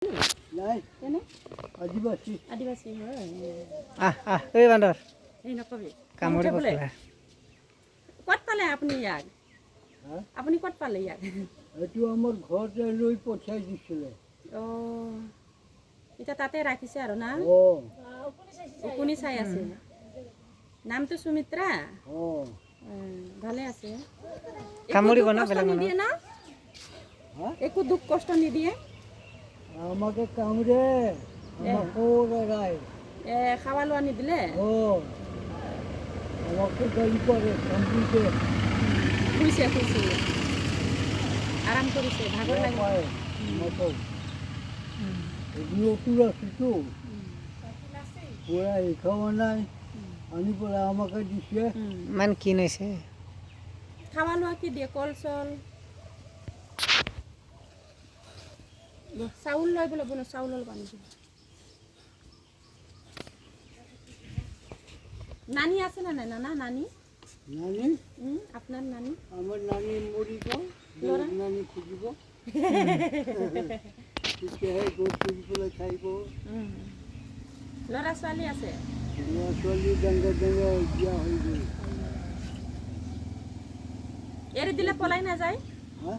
নাই আদিবাসী আদিবাসী হয় এই বান্দৰ এই নকবি কামুৰি বোলে পকৰা ক'ত পালে আপুনি ইয়াক হা আপুনি ক'ত পালে ইয়াক এইটো আমাৰ ঘৰতে লৈ পঠিয়াই দিছিলে অঁ এতিয়া তাতে ৰাখিছে আৰু না অঁ উকুনি চাই আছে নামটো সুমিত্ৰা অঁ ভালে আছে কামুৰিব একো না দুখ কষ্ট বেলেগ নিদিয়ে না হা একো দুখ কষ্ট নিদিয়ে আমাকে কামড়ে আমাকে ওরাই খাৱা লোৱা নিদিলে অঁ আমাকে গাড়ি কৰে কামড়িতে শুইছে শুইছে আৰাম কৰিছে ভাগৰ লাগে পায় মতো এগুলো ওষুধ আছে তো ওৰা এখাও নাই আনি পৰে আমাকে দিছে ইমান কি হৈছে খাৱা লোৱা কি দিয়ে কল চল চাউল লৈ বোলে বোলো চাউলৰ পানী দিয়ে নানি আছে না নাই নানা নানি নানি আপনাৰ নানি আমাৰ নানি মৰিব ল'ৰা? নানি খুঁজিব তেতিয়াহে গৈ ফুৰি পেলাই খাইব ল'ৰা ছোৱালী আছে ল'ৰা ছোৱালী ডাঙৰ ডাঙৰ বিয়া হৈ গ'ল এৰি দিলে পলাই নাযায় হা